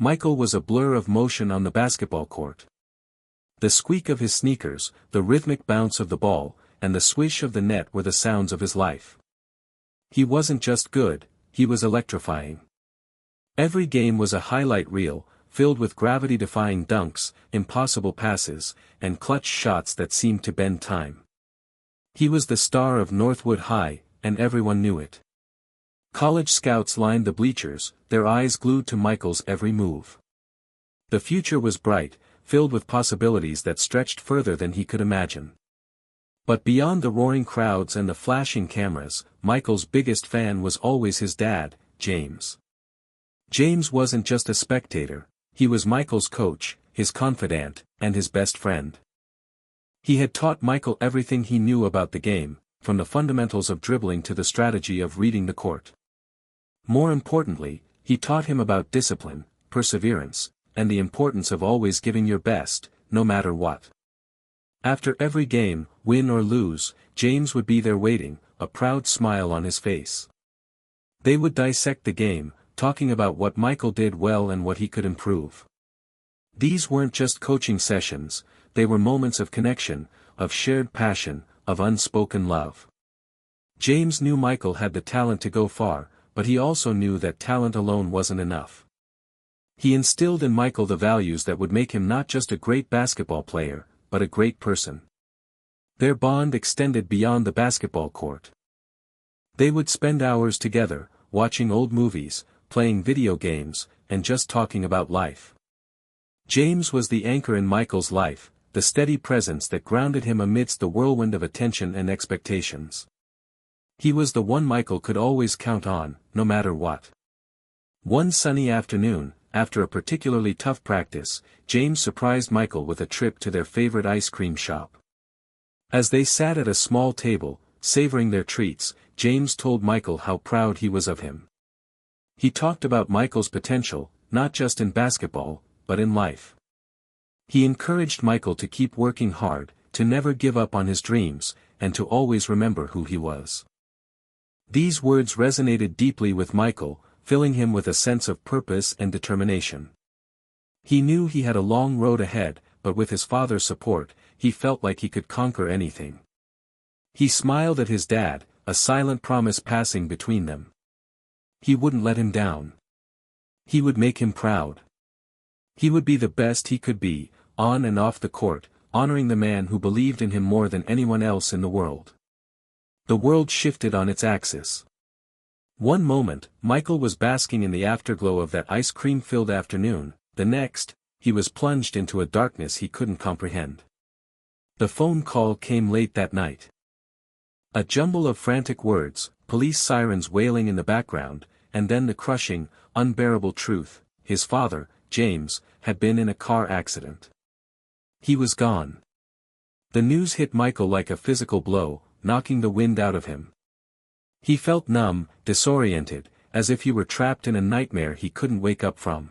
Michael was a blur of motion on the basketball court. The squeak of his sneakers, the rhythmic bounce of the ball, and the swish of the net were the sounds of his life. He wasn't just good, he was electrifying. Every game was a highlight reel, filled with gravity-defying dunks, impossible passes, and clutch shots that seemed to bend time. He was the star of Northwood High, and everyone knew it. College scouts lined the bleachers, their eyes glued to Michael's every move. The future was bright, filled with possibilities that stretched further than he could imagine. But beyond the roaring crowds and the flashing cameras, Michael's biggest fan was always his dad, James. James wasn't just a spectator, he was Michael's coach, his confidant, and his best friend. He had taught Michael everything he knew about the game, from the fundamentals of dribbling to the strategy of reading the court. More importantly, he taught him about discipline, perseverance, and the importance of always giving your best, no matter what. After every game, win or lose, James would be there waiting, a proud smile on his face. They would dissect the game, talking about what Michael did well and what he could improve. These weren't just coaching sessions, they were moments of connection, of shared passion, of unspoken love. James knew Michael had the talent to go far, but he also knew that talent alone wasn't enough. He instilled in Michael the values that would make him not just a great basketball player, but a great person. Their bond extended beyond the basketball court. They would spend hours together, watching old movies, playing video games, and just talking about life. James was the anchor in Michael's life, the steady presence that grounded him amidst the whirlwind of attention and expectations. He was the one Michael could always count on, no matter what. One sunny afternoon, after a particularly tough practice, James surprised Michael with a trip to their favorite ice cream shop. As they sat at a small table, savoring their treats, James told Michael how proud he was of him. He talked about Michael's potential, not just in basketball, but in life. He encouraged Michael to keep working hard, to never give up on his dreams, and to always remember who he was. These words resonated deeply with Michael, filling him with a sense of purpose and determination. He knew he had a long road ahead, but with his father's support, he felt like he could conquer anything. He smiled at his dad, a silent promise passing between them. He wouldn't let him down. He would make him proud. He would be the best he could be, on and off the court, honoring the man who believed in him more than anyone else in the world. The world shifted on its axis. One moment, Michael was basking in the afterglow of that ice cream-filled afternoon, the next, he was plunged into a darkness he couldn't comprehend. The phone call came late that night. A jumble of frantic words, police sirens wailing in the background, and then the crushing, unbearable truth: his father, James, had been in a car accident. He was gone. The news hit Michael like a physical blow, knocking the wind out of him. He felt numb, disoriented, as if he were trapped in a nightmare he couldn't wake up from.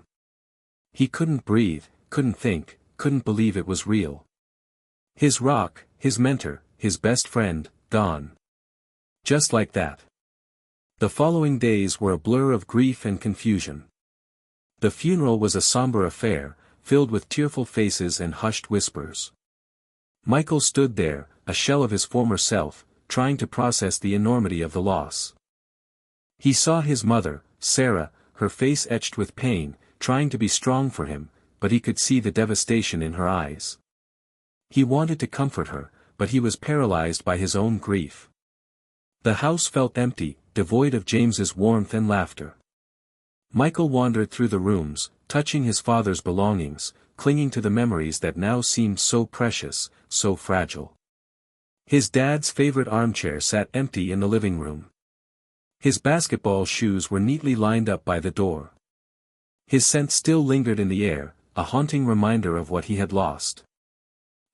He couldn't breathe, couldn't think, couldn't believe it was real. His rock, his mentor, his best friend, gone. Just like that. The following days were a blur of grief and confusion. The funeral was a somber affair, filled with tearful faces and hushed whispers. Michael stood there, a shell of his former self, trying to process the enormity of the loss. He saw his mother, Sarah, her face etched with pain, trying to be strong for him, but he could see the devastation in her eyes. He wanted to comfort her, but he was paralyzed by his own grief. The house felt empty, devoid of James's warmth and laughter. Michael wandered through the rooms, touching his father's belongings, clinging to the memories that now seemed so precious, so fragile. His dad's favorite armchair sat empty in the living room. His basketball shoes were neatly lined up by the door. His scent still lingered in the air, a haunting reminder of what he had lost.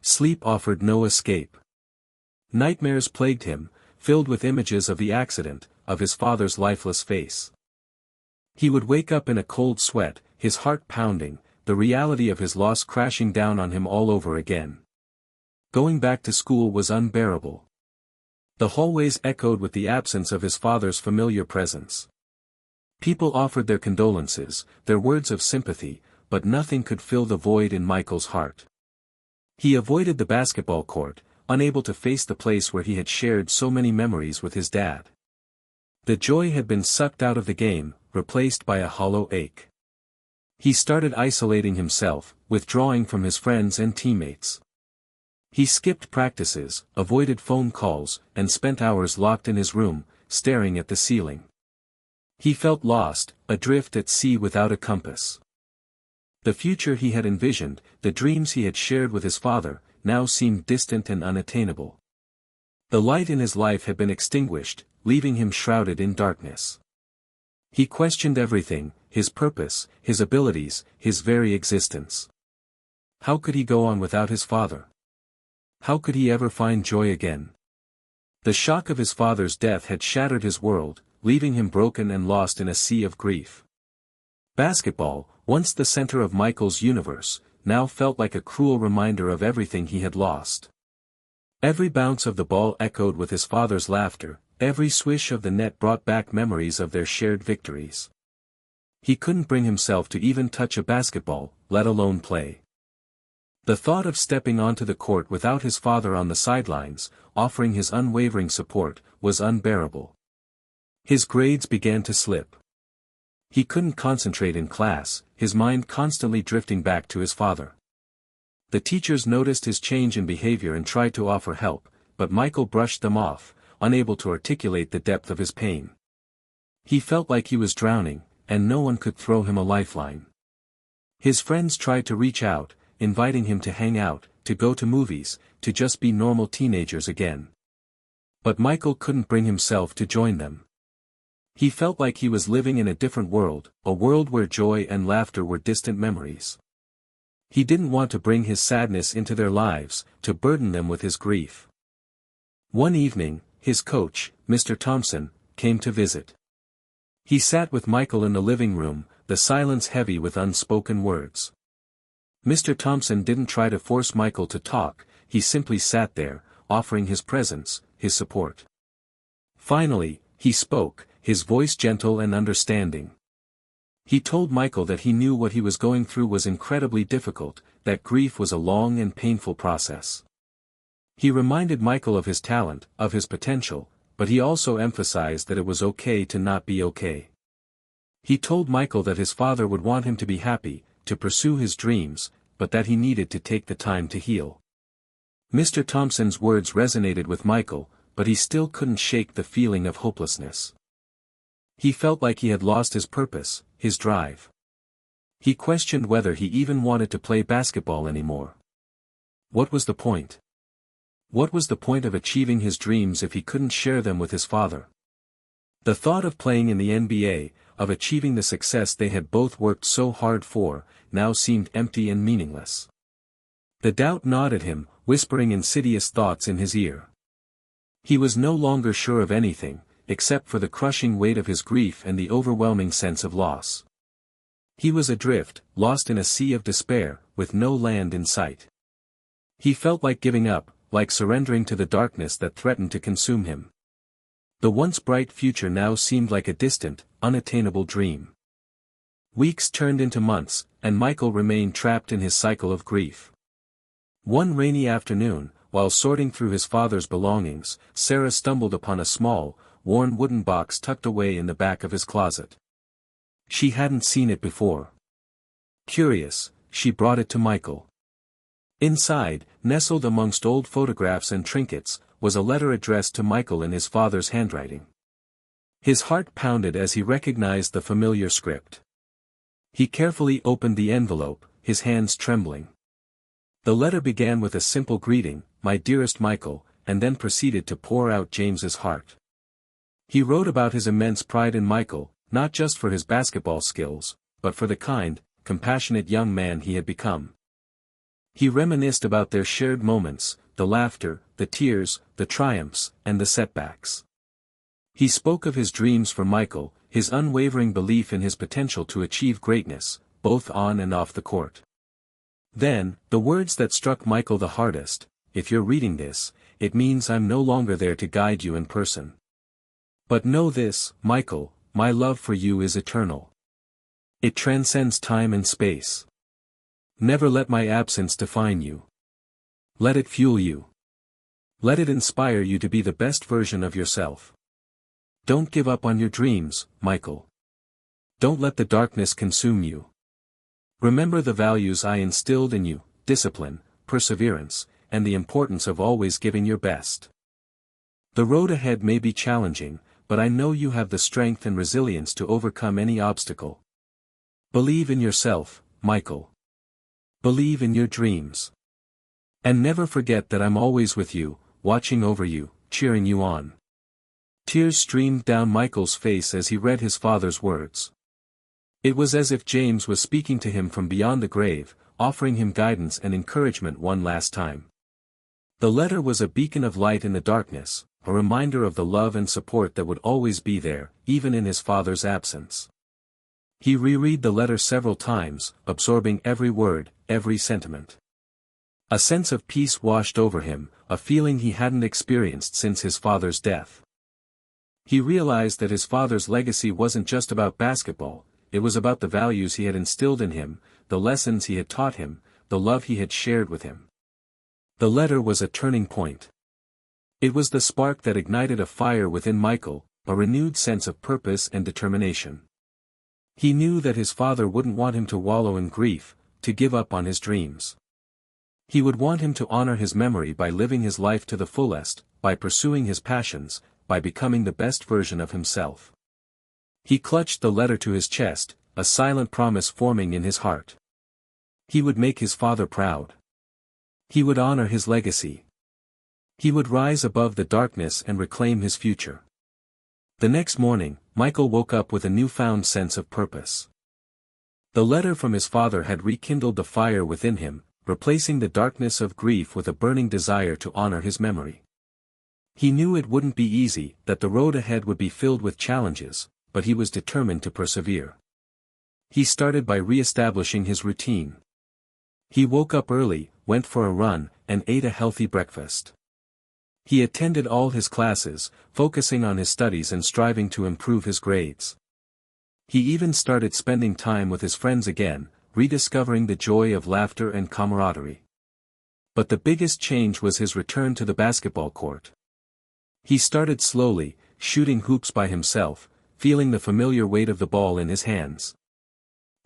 Sleep offered no escape. Nightmares plagued him, filled with images of the accident, of his father's lifeless face. He would wake up in a cold sweat, his heart pounding, the reality of his loss crashing down on him all over again. Going back to school was unbearable. The hallways echoed with the absence of his father's familiar presence. People offered their condolences, their words of sympathy, but nothing could fill the void in Michael's heart. He avoided the basketball court, unable to face the place where he had shared so many memories with his dad. The joy had been sucked out of the game, replaced by a hollow ache. He started isolating himself, withdrawing from his friends and teammates. He skipped practices, avoided phone calls, and spent hours locked in his room, staring at the ceiling. He felt lost, adrift at sea without a compass. The future he had envisioned, the dreams he had shared with his father, now seemed distant and unattainable. The light in his life had been extinguished, leaving him shrouded in darkness. He questioned everything, his purpose, his abilities, his very existence. How could he go on without his father? How could he ever find joy again? The shock of his father's death had shattered his world, leaving him broken and lost in a sea of grief. Basketball, once the center of Michael's universe, now felt like a cruel reminder of everything he had lost. Every bounce of the ball echoed with his father's laughter, every swish of the net brought back memories of their shared victories. He couldn't bring himself to even touch a basketball, let alone play. The thought of stepping onto the court without his father on the sidelines, offering his unwavering support, was unbearable. His grades began to slip. He couldn't concentrate in class, his mind constantly drifting back to his father. The teachers noticed his change in behavior and tried to offer help, but Michael brushed them off, unable to articulate the depth of his pain. He felt like he was drowning, and no one could throw him a lifeline. His friends tried to reach out, inviting him to hang out, to go to movies, to just be normal teenagers again. But Michael couldn't bring himself to join them. He felt like he was living in a different world, a world where joy and laughter were distant memories. He didn't want to bring his sadness into their lives, to burden them with his grief. One evening, his coach, Mr. Thompson, came to visit. He sat with Michael in the living room, the silence heavy with unspoken words. Mr. Thompson didn't try to force Michael to talk, he simply sat there, offering his presence, his support. Finally, he spoke, his voice gentle and understanding. He told Michael that he knew what he was going through was incredibly difficult, that grief was a long and painful process. He reminded Michael of his talent, of his potential, but he also emphasized that it was okay to not be okay. He told Michael that his father would want him to be happy, to pursue his dreams, but that he needed to take the time to heal. Mr. Thompson's words resonated with Michael, but he still couldn't shake the feeling of hopelessness. He felt like he had lost his purpose, his drive. He questioned whether he even wanted to play basketball anymore. What was the point? What was the point of achieving his dreams if he couldn't share them with his father? The thought of playing in the NBA, of achieving the success they had both worked so hard for, now seemed empty and meaningless. The doubt gnawed at him, whispering insidious thoughts in his ear. He was no longer sure of anything, except for the crushing weight of his grief and the overwhelming sense of loss. He was adrift, lost in a sea of despair, with no land in sight. He felt like giving up, like surrendering to the darkness that threatened to consume him. The once bright future now seemed like a distant, unattainable dream. Weeks turned into months, and Michael remained trapped in his cycle of grief. One rainy afternoon, while sorting through his father's belongings, Sarah stumbled upon a small, worn wooden box tucked away in the back of his closet. She hadn't seen it before. Curious, she brought it to Michael. Inside, nestled amongst old photographs and trinkets, was a letter addressed to Michael in his father's handwriting. His heart pounded as he recognized the familiar script. He carefully opened the envelope, his hands trembling. The letter began with a simple greeting, "My dearest Michael," and then proceeded to pour out James's heart. He wrote about his immense pride in Michael, not just for his basketball skills, but for the kind, compassionate young man he had become. He reminisced about their shared moments, the laughter, the tears, the triumphs, and the setbacks. He spoke of his dreams for Michael, his unwavering belief in his potential to achieve greatness, both on and off the court. Then, the words that struck Michael the hardest: "If you're reading this, it means I'm no longer there to guide you in person. But know this, Michael, my love for you is eternal. It transcends time and space. Never let my absence define you. Let it fuel you. Let it inspire you to be the best version of yourself. Don't give up on your dreams, Michael. Don't let the darkness consume you. Remember the values I instilled in you: discipline, perseverance, and the importance of always giving your best. The road ahead may be challenging, but I know you have the strength and resilience to overcome any obstacle. Believe in yourself, Michael. Believe in your dreams. And never forget that I'm always with you, watching over you, cheering you on. Tears streamed down Michael's face as he read his father's words. It was as if James was speaking to him from beyond the grave, offering him guidance and encouragement one last time. The letter was a beacon of light in the darkness, a reminder of the love and support that would always be there, even in his father's absence. He reread the letter several times, absorbing every word, every sentiment. A sense of peace washed over him, a feeling he hadn't experienced since his father's death. He realized that his father's legacy wasn't just about basketball, it was about the values he had instilled in him, the lessons he had taught him, the love he had shared with him. The letter was a turning point. It was the spark that ignited a fire within Michael, a renewed sense of purpose and determination. He knew that his father wouldn't want him to wallow in grief, to give up on his dreams. He would want him to honor his memory by living his life to the fullest, by pursuing his passions, by becoming the best version of himself. He clutched the letter to his chest, a silent promise forming in his heart. He would make his father proud. He would honor his legacy. He would rise above the darkness and reclaim his future. The next morning, Michael woke up with a newfound sense of purpose. The letter from his father had rekindled the fire within him, replacing the darkness of grief with a burning desire to honor his memory. He knew it wouldn't be easy, that the road ahead would be filled with challenges, but he was determined to persevere. He started by re-establishing his routine. He woke up early, went for a run, and ate a healthy breakfast. He attended all his classes, focusing on his studies and striving to improve his grades. He even started spending time with his friends again, rediscovering the joy of laughter and camaraderie. But the biggest change was his return to the basketball court. He started slowly, shooting hoops by himself, feeling the familiar weight of the ball in his hands.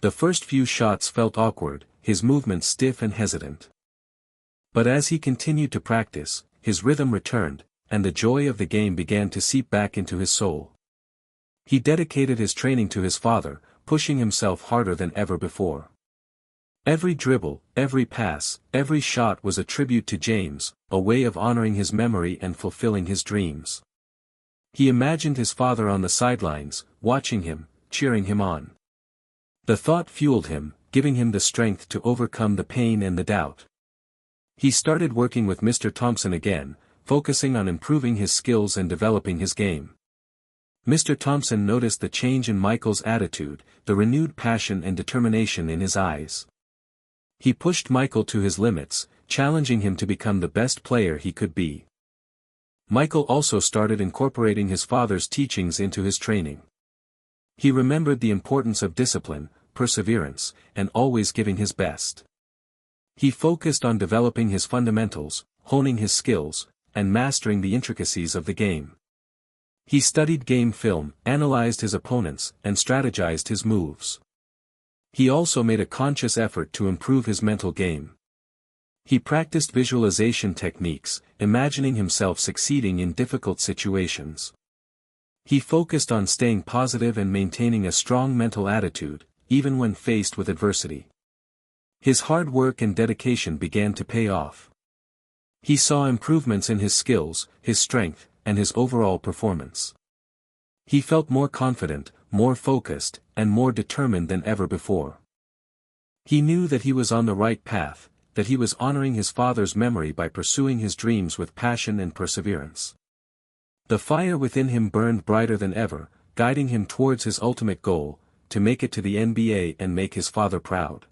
The first few shots felt awkward, his movements stiff and hesitant. But as he continued to practice, his rhythm returned, and the joy of the game began to seep back into his soul. He dedicated his training to his father, pushing himself harder than ever before. Every dribble, every pass, every shot was a tribute to James, a way of honoring his memory and fulfilling his dreams. He imagined his father on the sidelines, watching him, cheering him on. The thought fueled him, giving him the strength to overcome the pain and the doubt. He started working with Mr. Thompson again, focusing on improving his skills and developing his game. Mr. Thompson noticed the change in Michael's attitude, the renewed passion and determination in his eyes. He pushed Michael to his limits, challenging him to become the best player he could be. Michael also started incorporating his father's teachings into his training. He remembered the importance of discipline, perseverance, and always giving his best. He focused on developing his fundamentals, honing his skills, and mastering the intricacies of the game. He studied game film, analyzed his opponents, and strategized his moves. He also made a conscious effort to improve his mental game. He practiced visualization techniques, imagining himself succeeding in difficult situations. He focused on staying positive and maintaining a strong mental attitude, even when faced with adversity. His hard work and dedication began to pay off. He saw improvements in his skills, his strength, and his overall performance. He felt more confident, more focused, and more determined than ever before. He knew that he was on the right path, that he was honoring his father's memory by pursuing his dreams with passion and perseverance. The fire within him burned brighter than ever, guiding him towards his ultimate goal, to make it to the NBA and make his father proud.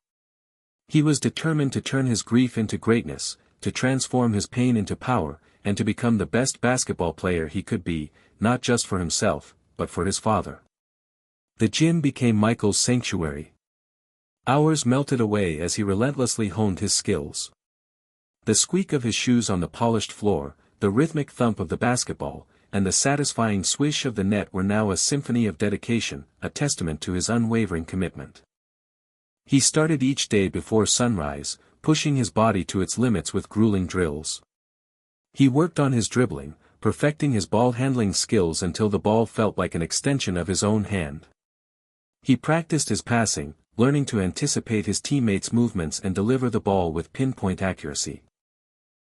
He was determined to turn his grief into greatness, to transform his pain into power, and to become the best basketball player he could be, not just for himself, but for his father. The gym became Michael's sanctuary. Hours melted away as he relentlessly honed his skills. The squeak of his shoes on the polished floor, the rhythmic thump of the basketball, and the satisfying swish of the net were now a symphony of dedication, a testament to his unwavering commitment. He started each day before sunrise, pushing his body to its limits with grueling drills. He worked on his dribbling, perfecting his ball-handling skills until the ball felt like an extension of his own hand. He practiced his passing, learning to anticipate his teammates' movements and deliver the ball with pinpoint accuracy.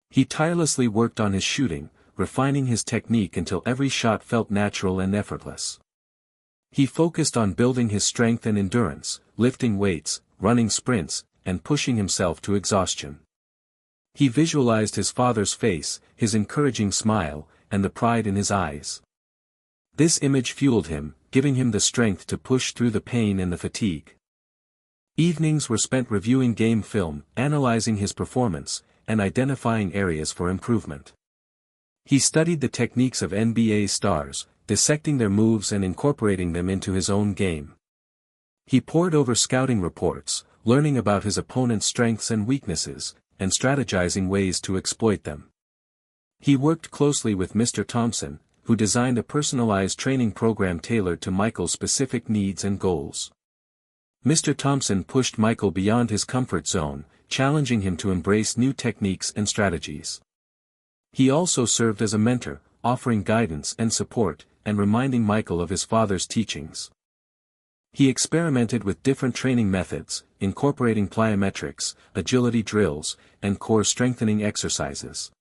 He tirelessly worked on his shooting, refining his technique until every shot felt natural and effortless. He focused on building his strength and endurance, lifting weights, running sprints, and pushing himself to exhaustion. He visualized his father's face, his encouraging smile, and the pride in his eyes. This image fueled him, giving him the strength to push through the pain and the fatigue. Evenings were spent reviewing game film, analyzing his performance, and identifying areas for improvement. He studied the techniques of NBA stars, dissecting their moves and incorporating them into his own game. He pored over scouting reports, learning about his opponent's strengths and weaknesses, and strategizing ways to exploit them. He worked closely with Mr. Thompson, who designed a personalized training program tailored to Michael's specific needs and goals. Mr. Thompson pushed Michael beyond his comfort zone, challenging him to embrace new techniques and strategies. He also served as a mentor, offering guidance and support, and reminding Michael of his father's teachings. He experimented with different training methods, incorporating plyometrics, agility drills, and core strengthening exercises.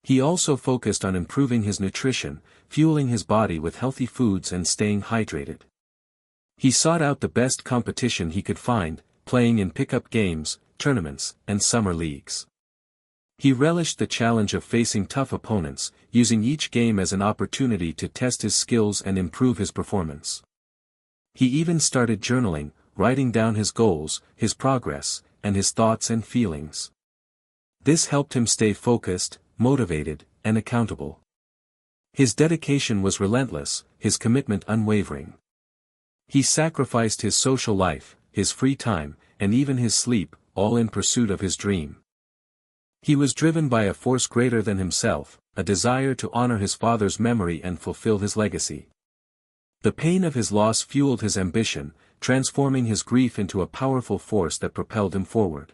He also focused on improving his nutrition, fueling his body with healthy foods and staying hydrated. He sought out the best competition he could find, playing in pickup games, tournaments, and summer leagues. He relished the challenge of facing tough opponents, using each game as an opportunity to test his skills and improve his performance. He even started journaling, writing down his goals, his progress, and his thoughts and feelings. This helped him stay focused, motivated, and accountable. His dedication was relentless, his commitment unwavering. He sacrificed his social life, his free time, and even his sleep, all in pursuit of his dream. He was driven by a force greater than himself, a desire to honor his father's memory and fulfill his legacy. The pain of his loss fueled his ambition, transforming his grief into a powerful force that propelled him forward.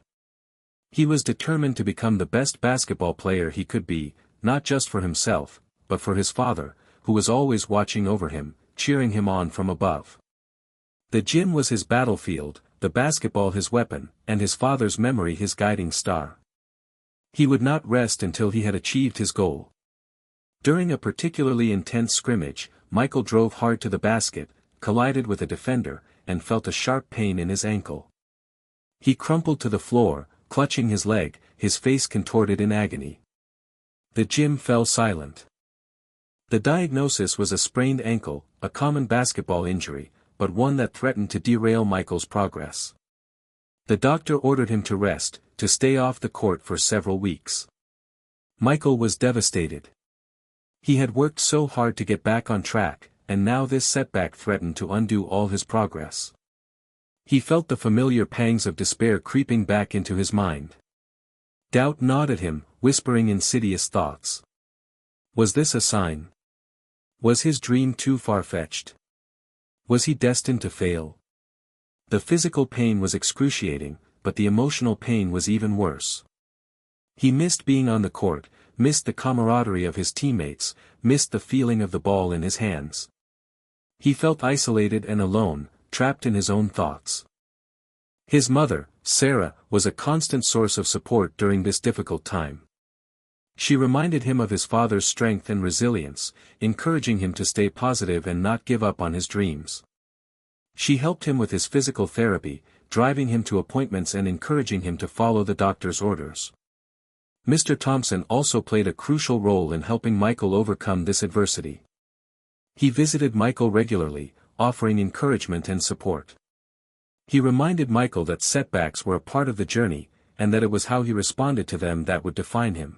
He was determined to become the best basketball player he could be, not just for himself, but for his father, who was always watching over him, cheering him on from above. The gym was his battlefield, the basketball his weapon, and his father's memory his guiding star. He would not rest until he had achieved his goal. During a particularly intense scrimmage, Michael drove hard to the basket, collided with a defender, and felt a sharp pain in his ankle. He crumpled to the floor, clutching his leg, his face contorted in agony. The gym fell silent. The diagnosis was a sprained ankle, a common basketball injury, but one that threatened to derail Michael's progress. The doctor ordered him to rest, to stay off the court for several weeks. Michael was devastated. He had worked so hard to get back on track, and now this setback threatened to undo all his progress. He felt the familiar pangs of despair creeping back into his mind. Doubt gnawed at him, whispering insidious thoughts. Was this a sign? Was his dream too far-fetched? Was he destined to fail? The physical pain was excruciating, but the emotional pain was even worse. He missed being on the court, missed the camaraderie of his teammates, missed the feeling of the ball in his hands. He felt isolated and alone, trapped in his own thoughts. His mother, Sarah, was a constant source of support during this difficult time. She reminded him of his father's strength and resilience, encouraging him to stay positive and not give up on his dreams. She helped him with his physical therapy, driving him to appointments and encouraging him to follow the doctor's orders. Mr. Thompson also played a crucial role in helping Michael overcome this adversity. He visited Michael regularly, offering encouragement and support. He reminded Michael that setbacks were a part of the journey, and that it was how he responded to them that would define him.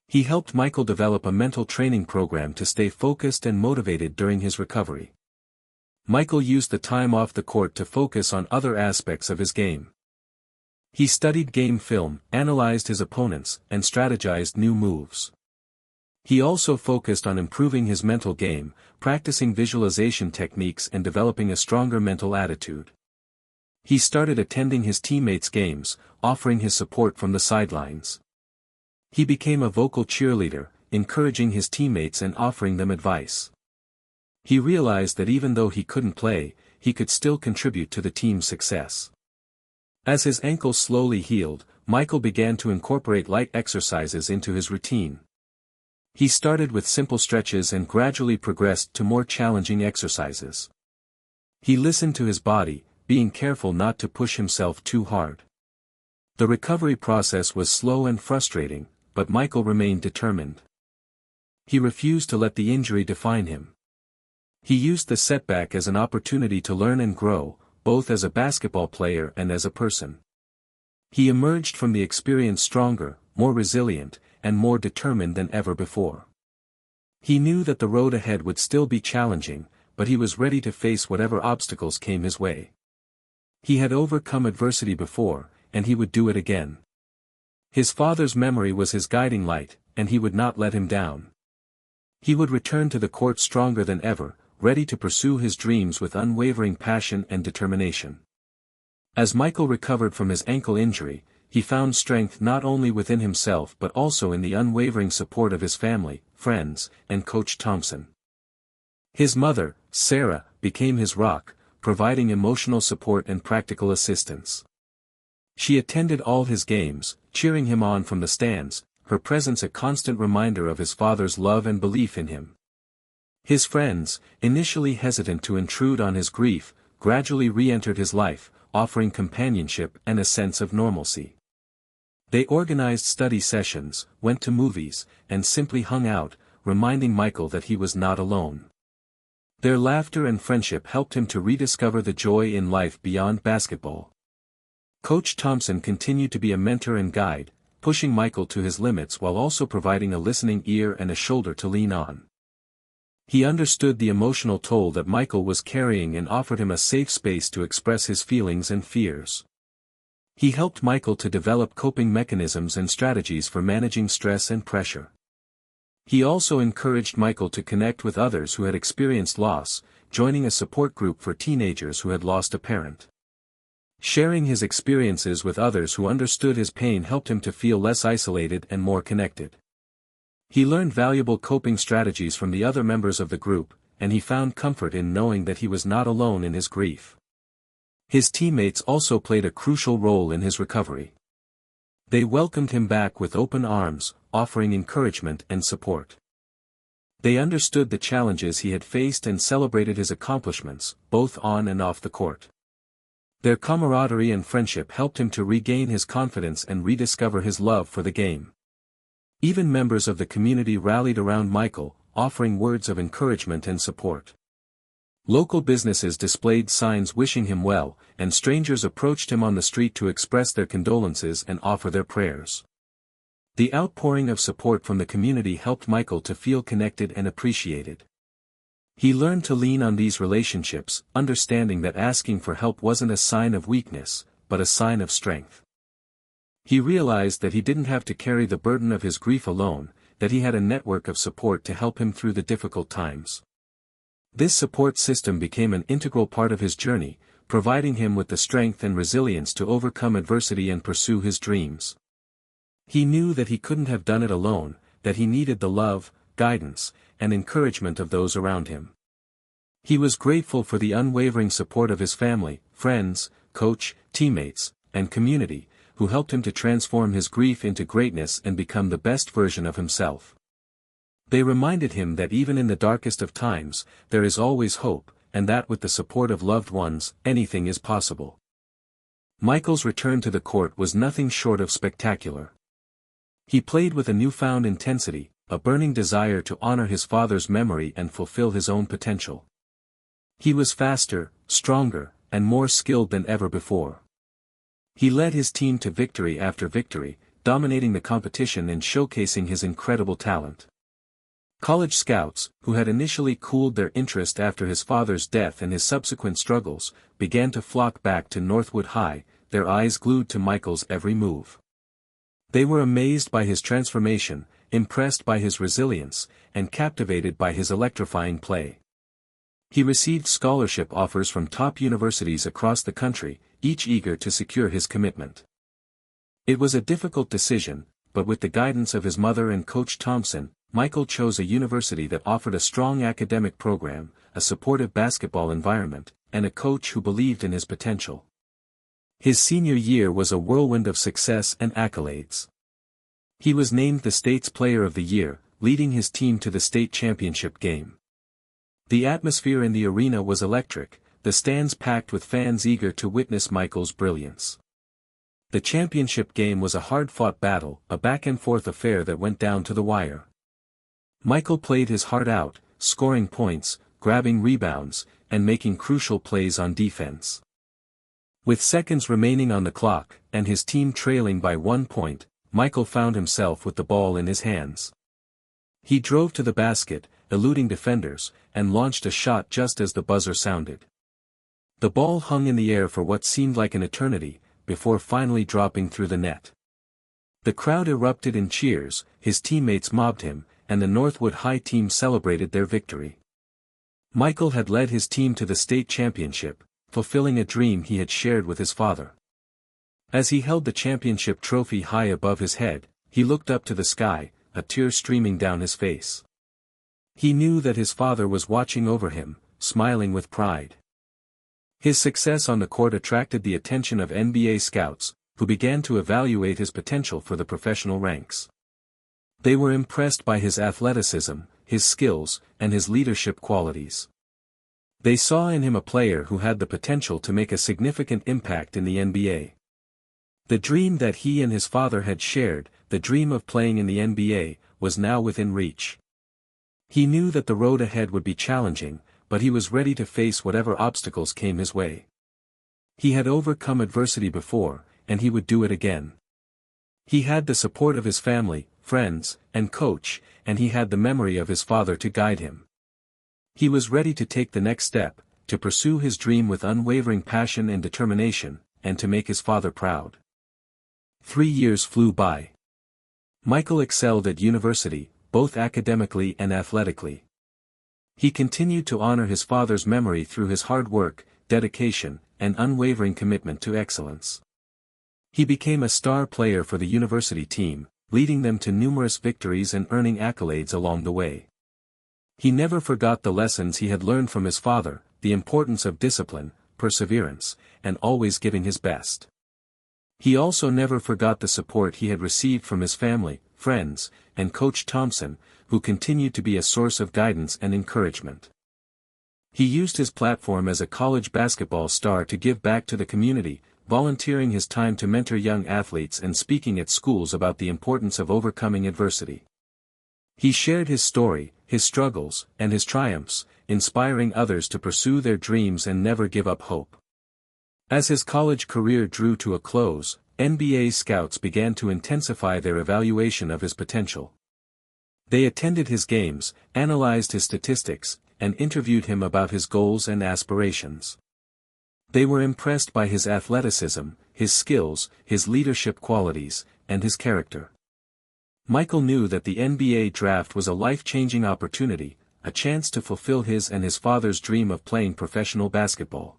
He helped Michael develop a mental training program to stay focused and motivated during his recovery. Michael used the time off the court to focus on other aspects of his game. He studied game film, analyzed his opponents, and strategized new moves. He also focused on improving his mental game, practicing visualization techniques and developing a stronger mental attitude. He started attending his teammates' games, offering his support from the sidelines. He became a vocal cheerleader, encouraging his teammates and offering them advice. He realized that even though he couldn't play, he could still contribute to the team's success. As his ankle slowly healed, Michael began to incorporate light exercises into his routine. He started with simple stretches and gradually progressed to more challenging exercises. He listened to his body, being careful not to push himself too hard. The recovery process was slow and frustrating, but Michael remained determined. He refused to let the injury define him. He used the setback as an opportunity to learn and grow, both as a basketball player and as a person. He emerged from the experience stronger, more resilient, and more determined than ever before. He knew that the road ahead would still be challenging, but he was ready to face whatever obstacles came his way. He had overcome adversity before, and he would do it again. His father's memory was his guiding light, and he would not let him down. He would return to the court stronger than ever, ready to pursue his dreams with unwavering passion and determination. As Michael recovered from his ankle injury, he found strength not only within himself but also in the unwavering support of his family, friends, and Coach Thompson. His mother, Sarah, became his rock, providing emotional support and practical assistance. She attended all his games, cheering him on from the stands, her presence a constant reminder of his father's love and belief in him. His friends, initially hesitant to intrude on his grief, gradually re-entered his life, offering companionship and a sense of normalcy. They organized study sessions, went to movies, and simply hung out, reminding Michael that he was not alone. Their laughter and friendship helped him to rediscover the joy in life beyond basketball. Coach Thompson continued to be a mentor and guide, pushing Michael to his limits while also providing a listening ear and a shoulder to lean on. He understood the emotional toll that Michael was carrying and offered him a safe space to express his feelings and fears. He helped Michael to develop coping mechanisms and strategies for managing stress and pressure. He also encouraged Michael to connect with others who had experienced loss, joining a support group for teenagers who had lost a parent. Sharing his experiences with others who understood his pain helped him to feel less isolated and more connected. He learned valuable coping strategies from the other members of the group, and he found comfort in knowing that he was not alone in his grief. His teammates also played a crucial role in his recovery. They welcomed him back with open arms, offering encouragement and support. They understood the challenges he had faced and celebrated his accomplishments, both on and off the court. Their camaraderie and friendship helped him to regain his confidence and rediscover his love for the game. Even members of the community rallied around Michael, offering words of encouragement and support. Local businesses displayed signs wishing him well, and strangers approached him on the street to express their condolences and offer their prayers. The outpouring of support from the community helped Michael to feel connected and appreciated. He learned to lean on these relationships, understanding that asking for help wasn't a sign of weakness, but a sign of strength. He realized that he didn't have to carry the burden of his grief alone, that he had a network of support to help him through the difficult times. This support system became an integral part of his journey, providing him with the strength and resilience to overcome adversity and pursue his dreams. He knew that he couldn't have done it alone, that he needed the love, guidance, and encouragement of those around him. He was grateful for the unwavering support of his family, friends, coach, teammates, and community, who helped him to transform his grief into greatness and become the best version of himself. They reminded him that even in the darkest of times, there is always hope, and that with the support of loved ones, anything is possible. Michael's return to the court was nothing short of spectacular. He played with a newfound intensity, a burning desire to honor his father's memory and fulfill his own potential. He was faster, stronger, and more skilled than ever before. He led his team to victory after victory, dominating the competition and showcasing his incredible talent. College scouts, who had initially cooled their interest after his father's death and his subsequent struggles, began to flock back to Northwood High, their eyes glued to Michael's every move. They were amazed by his transformation, impressed by his resilience, and captivated by his electrifying play. He received scholarship offers from top universities across the country, each eager to secure his commitment. It was a difficult decision, but with the guidance of his mother and Coach Thompson, Michael chose a university that offered a strong academic program, a supportive basketball environment, and a coach who believed in his potential. His senior year was a whirlwind of success and accolades. He was named the state's Player of the Year, leading his team to the state championship game. The atmosphere in the arena was electric, the stands packed with fans eager to witness Michael's brilliance. The championship game was a hard-fought battle, a back-and-forth affair that went down to the wire. Michael played his heart out, scoring points, grabbing rebounds, and making crucial plays on defense. With seconds remaining on the clock, and his team trailing by 1 point, Michael found himself with the ball in his hands. He drove to the basket, eluding defenders, and launched a shot just as the buzzer sounded. The ball hung in the air for what seemed like an eternity, before finally dropping through the net. The crowd erupted in cheers, his teammates mobbed him, and the Northwood High team celebrated their victory. Michael had led his team to the state championship, fulfilling a dream he had shared with his father. As he held the championship trophy high above his head, he looked up to the sky, a tear streaming down his face. He knew that his father was watching over him, smiling with pride. His success on the court attracted the attention of NBA scouts, who began to evaluate his potential for the professional ranks. They were impressed by his athleticism, his skills, and his leadership qualities. They saw in him a player who had the potential to make a significant impact in the NBA. The dream that he and his father had shared, the dream of playing in the NBA, was now within reach. He knew that the road ahead would be challenging, but he was ready to face whatever obstacles came his way. He had overcome adversity before, and he would do it again. He had the support of his family, friends, and coach, and he had the memory of his father to guide him. He was ready to take the next step, to pursue his dream with unwavering passion and determination, and to make his father proud. 3 years flew by. Michael excelled at university, both academically and athletically. He continued to honor his father's memory through his hard work, dedication, and unwavering commitment to excellence. He became a star player for the university team, leading them to numerous victories and earning accolades along the way. He never forgot the lessons he had learned from his father, the importance of discipline, perseverance, and always giving his best. He also never forgot the support he had received from his family, friends, and Coach Thompson, who continued to be a source of guidance and encouragement. He used his platform as a college basketball star to give back to the community, volunteering his time to mentor young athletes and speaking at schools about the importance of overcoming adversity. He shared his story, his struggles, and his triumphs, inspiring others to pursue their dreams and never give up hope. As his college career drew to a close, NBA scouts began to intensify their evaluation of his potential. They attended his games, analyzed his statistics, and interviewed him about his goals and aspirations. They were impressed by his athleticism, his skills, his leadership qualities, and his character. Michael knew that the NBA draft was a life-changing opportunity, a chance to fulfill his and his father's dream of playing professional basketball.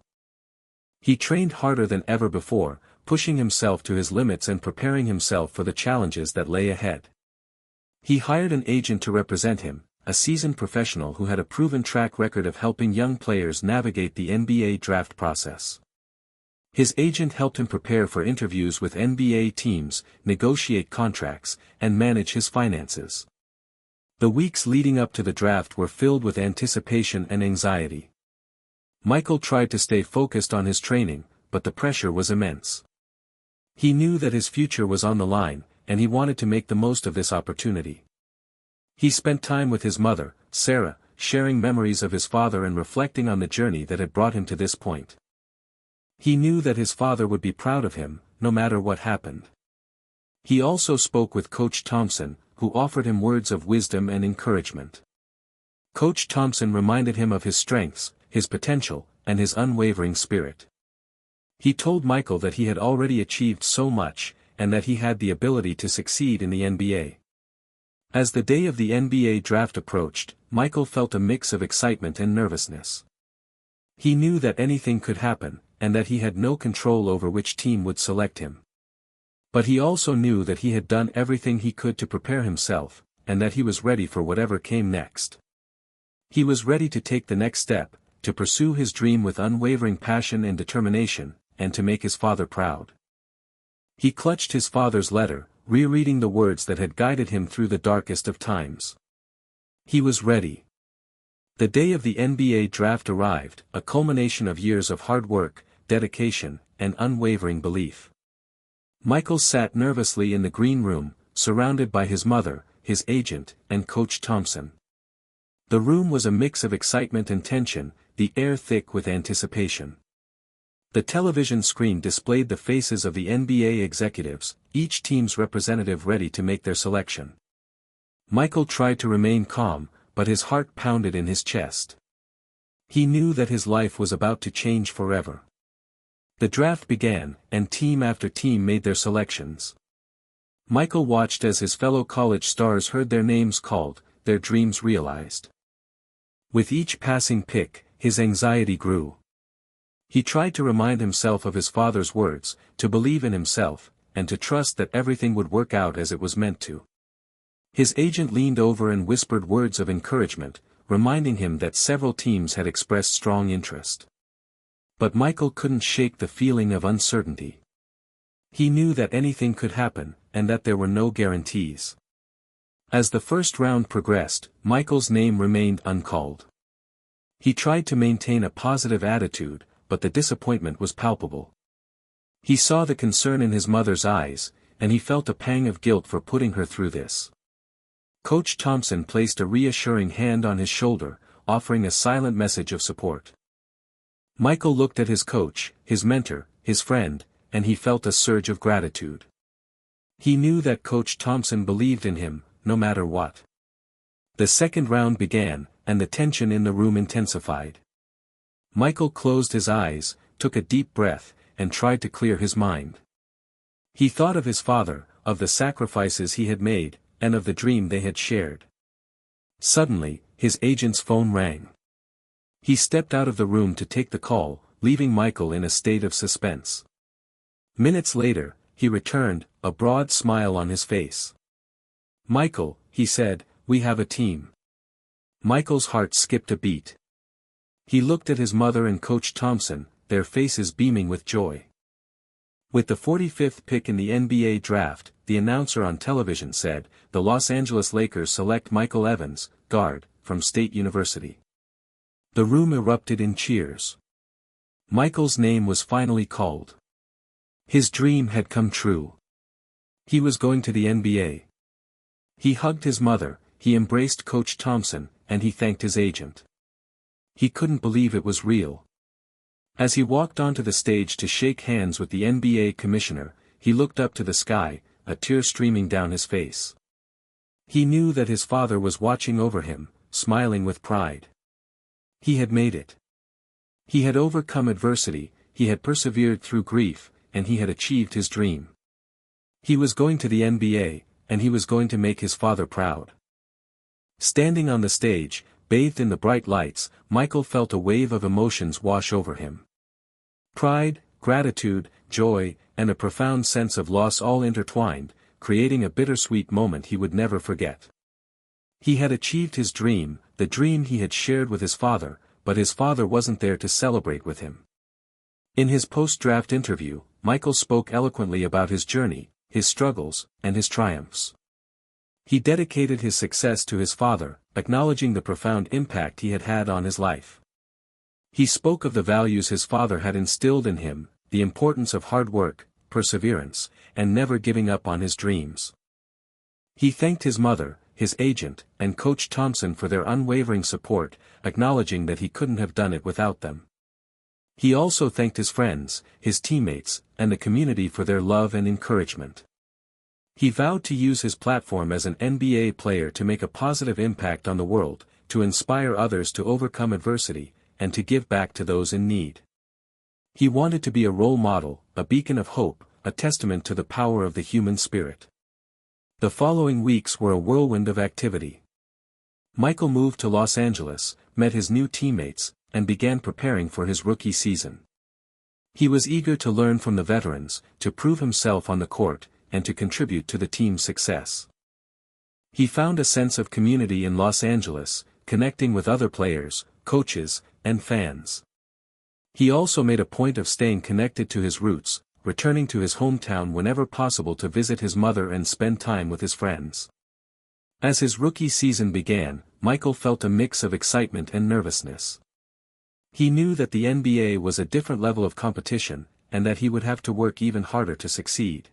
He trained harder than ever before, pushing himself to his limits and preparing himself for the challenges that lay ahead. He hired an agent to represent him, a seasoned professional who had a proven track record of helping young players navigate the NBA draft process. His agent helped him prepare for interviews with NBA teams, negotiate contracts, and manage his finances. The weeks leading up to the draft were filled with anticipation and anxiety. Michael tried to stay focused on his training, but the pressure was immense. He knew that his future was on the line, and he wanted to make the most of this opportunity. He spent time with his mother, Sarah, sharing memories of his father and reflecting on the journey that had brought him to this point. He knew that his father would be proud of him, no matter what happened. He also spoke with Coach Thompson, who offered him words of wisdom and encouragement. Coach Thompson reminded him of his strengths, his potential, and his unwavering spirit. He told Michael that he had already achieved so much, and that he had the ability to succeed in the NBA. As the day of the NBA draft approached, Michael felt a mix of excitement and nervousness. He knew that anything could happen, and that he had no control over which team would select him. But he also knew that he had done everything he could to prepare himself, and that he was ready for whatever came next. He was ready to take the next step, to pursue his dream with unwavering passion and determination, and to make his father proud. He clutched his father's letter, rereading the words that had guided him through the darkest of times. He was ready. The day of the NBA draft arrived, a culmination of years of hard work, dedication, and unwavering belief. Michael sat nervously in the green room, surrounded by his mother, his agent, and Coach Thompson. The room was a mix of excitement and tension, the air thick with anticipation. The television screen displayed the faces of the NBA executives, each team's representative ready to make their selection. Michael tried to remain calm, but his heart pounded in his chest. He knew that his life was about to change forever. The draft began, and team after team made their selections. Michael watched as his fellow college stars heard their names called, their dreams realized. With each passing pick, his anxiety grew. He tried to remind himself of his father's words, to believe in himself, and to trust that everything would work out as it was meant to. His agent leaned over and whispered words of encouragement, reminding him that several teams had expressed strong interest. But Michael couldn't shake the feeling of uncertainty. He knew that anything could happen, and that there were no guarantees. As the first round progressed, Michael's name remained uncalled. He tried to maintain a positive attitude, but the disappointment was palpable. He saw the concern in his mother's eyes, and he felt a pang of guilt for putting her through this. Coach Thompson placed a reassuring hand on his shoulder, offering a silent message of support. Michael looked at his coach, his mentor, his friend, and he felt a surge of gratitude. He knew that Coach Thompson believed in him, no matter what. The second round began, and the tension in the room intensified. Michael closed his eyes, took a deep breath, and tried to clear his mind. He thought of his father, of the sacrifices he had made, and of the dream they had shared. Suddenly, his agent's phone rang. He stepped out of the room to take the call, leaving Michael in a state of suspense. Minutes later, he returned, a broad smile on his face. "Michael," he said, "we have a team." Michael's heart skipped a beat. He looked at his mother and Coach Thompson, their faces beaming with joy. With the 45th pick in the NBA draft, the announcer on television said, "The Los Angeles Lakers select Michael Evans, guard, from State University." The room erupted in cheers. Michael's name was finally called. His dream had come true. He was going to the NBA. He hugged his mother, he embraced Coach Thompson, and he thanked his agent. He couldn't believe it was real. As he walked onto the stage to shake hands with the NBA commissioner, he looked up to the sky, a tear streaming down his face. He knew that his father was watching over him, smiling with pride. He had made it. He had overcome adversity, he had persevered through grief, and he had achieved his dream. He was going to the NBA, and he was going to make his father proud. Standing on the stage, bathed in the bright lights, Michael felt a wave of emotions wash over him. Pride, gratitude, joy, and a profound sense of loss all intertwined, creating a bittersweet moment he would never forget. He had achieved his dream, the dream he had shared with his father, but his father wasn't there to celebrate with him. In his post-draft interview, Michael spoke eloquently about his journey, his struggles, and his triumphs. He dedicated his success to his father, acknowledging the profound impact he had had on his life. He spoke of the values his father had instilled in him, the importance of hard work, perseverance, and never giving up on his dreams. He thanked his mother, his agent, and Coach Thompson for their unwavering support, acknowledging that he couldn't have done it without them. He also thanked his friends, his teammates, and the community for their love and encouragement. He vowed to use his platform as an NBA player to make a positive impact on the world, to inspire others to overcome adversity, and to give back to those in need. He wanted to be a role model, a beacon of hope, a testament to the power of the human spirit. The following weeks were a whirlwind of activity. Michael moved to Los Angeles, met his new teammates, and began preparing for his rookie season. He was eager to learn from the veterans, to prove himself on the court, and to contribute to the team's success. He found a sense of community in Los Angeles, connecting with other players, coaches, and fans. He also made a point of staying connected to his roots, returning to his hometown whenever possible to visit his mother and spend time with his friends. As his rookie season began, Michael felt a mix of excitement and nervousness. He knew that the NBA was a different level of competition, and that he would have to work even harder to succeed.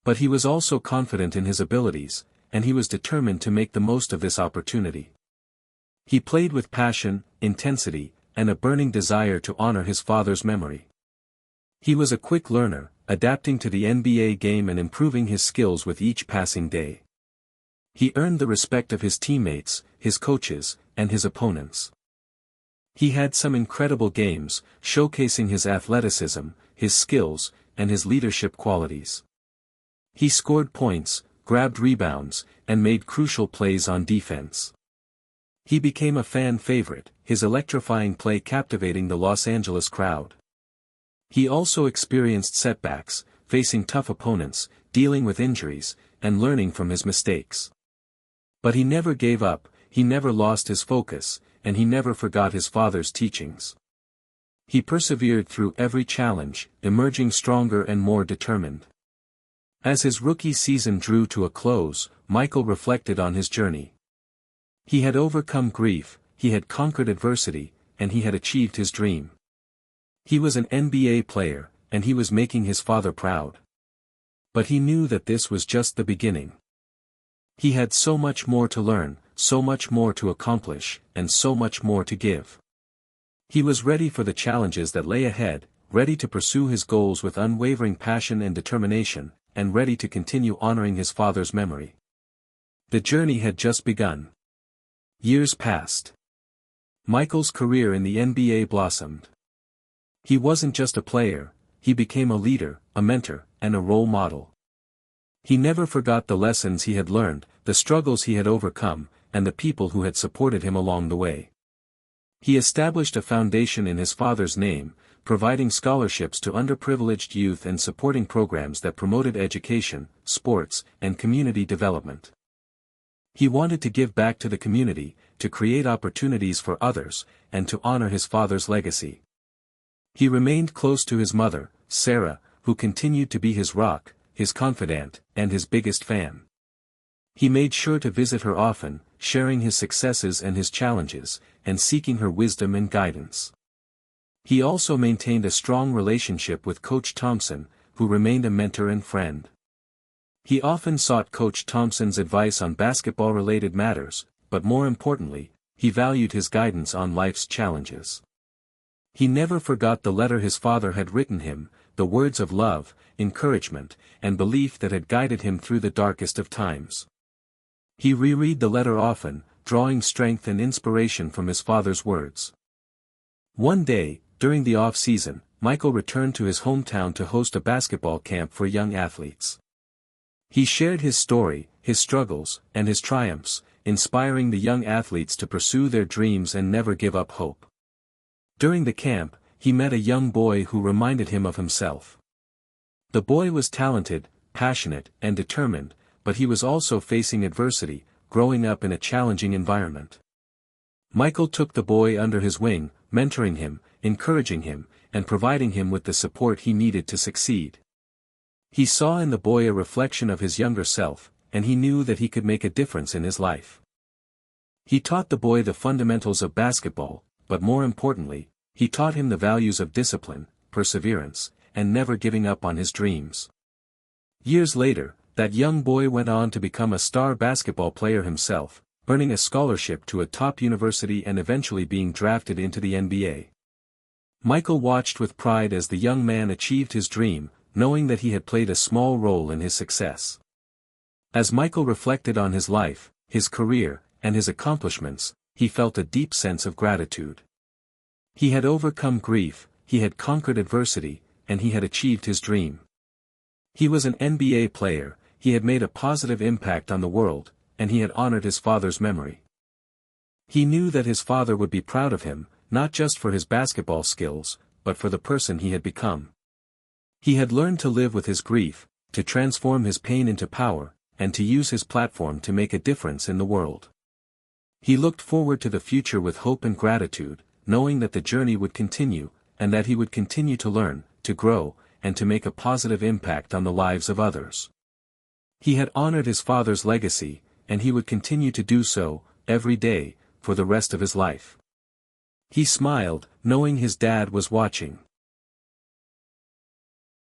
But he was also confident in his abilities, and he was determined to make the most of this opportunity. He played with passion, intensity, and a burning desire to honor his father's memory. He was a quick learner, adapting to the NBA game and improving his skills with each passing day. He earned the respect of his teammates, his coaches, and his opponents. He had some incredible games, showcasing his athleticism, his skills, and his leadership qualities. He scored points, grabbed rebounds, and made crucial plays on defense. He became a fan favorite, his electrifying play captivating the Los Angeles crowd. He also experienced setbacks, facing tough opponents, dealing with injuries, and learning from his mistakes. But he never gave up, he never lost his focus, and he never forgot his father's teachings. He persevered through every challenge, emerging stronger and more determined. As his rookie season drew to a close, Michael reflected on his journey. He had overcome grief, he had conquered adversity, and he had achieved his dream. He was an NBA player, and he was making his father proud. But he knew that this was just the beginning. He had so much more to learn, so much more to accomplish, and so much more to give. He was ready for the challenges that lay ahead, ready to pursue his goals with unwavering passion and determination, and ready to continue honoring his father's memory. The journey had just begun. Years passed. Michael's career in the NBA blossomed. He wasn't just a player, he became a leader, a mentor, and a role model. He never forgot the lessons he had learned, the struggles he had overcome, and the people who had supported him along the way. He established a foundation in his father's name, providing scholarships to underprivileged youth and supporting programs that promoted education, sports, and community development. He wanted to give back to the community, to create opportunities for others, and to honor his father's legacy. He remained close to his mother, Sarah, who continued to be his rock, his confidant, and his biggest fan. He made sure to visit her often, sharing his successes and his challenges, and seeking her wisdom and guidance. He also maintained a strong relationship with Coach Thompson, who remained a mentor and friend. He often sought Coach Thompson's advice on basketball-related matters, but more importantly, he valued his guidance on life's challenges. He never forgot the letter his father had written him, the words of love, encouragement, and belief that had guided him through the darkest of times. He reread the letter often, drawing strength and inspiration from his father's words. One day, during the off-season, Michael returned to his hometown to host a basketball camp for young athletes. He shared his story, his struggles, and his triumphs, inspiring the young athletes to pursue their dreams and never give up hope. During the camp, he met a young boy who reminded him of himself. The boy was talented, passionate, and determined, but he was also facing adversity, growing up in a challenging environment. Michael took the boy under his wing, mentoring him, encouraging him, and providing him with the support he needed to succeed. He saw in the boy a reflection of his younger self, and he knew that he could make a difference in his life. He taught the boy the fundamentals of basketball, but more importantly, he taught him the values of discipline, perseverance, and never giving up on his dreams. Years later, that young boy went on to become a star basketball player himself, earning a scholarship to a top university and eventually being drafted into the NBA. Michael watched with pride as the young man achieved his dream, knowing that he had played a small role in his success. As Michael reflected on his life, his career, and his accomplishments, he felt a deep sense of gratitude. He had overcome grief, he had conquered adversity, and he had achieved his dream. He was an NBA player, he had made a positive impact on the world, and he had honored his father's memory. He knew that his father would be proud of him, not just for his basketball skills, but for the person he had become. He had learned to live with his grief, to transform his pain into power, and to use his platform to make a difference in the world. He looked forward to the future with hope and gratitude, knowing that the journey would continue, and that he would continue to learn, to grow, and to make a positive impact on the lives of others. He had honored his father's legacy, and he would continue to do so, every day, for the rest of his life. He smiled, knowing his dad was watching.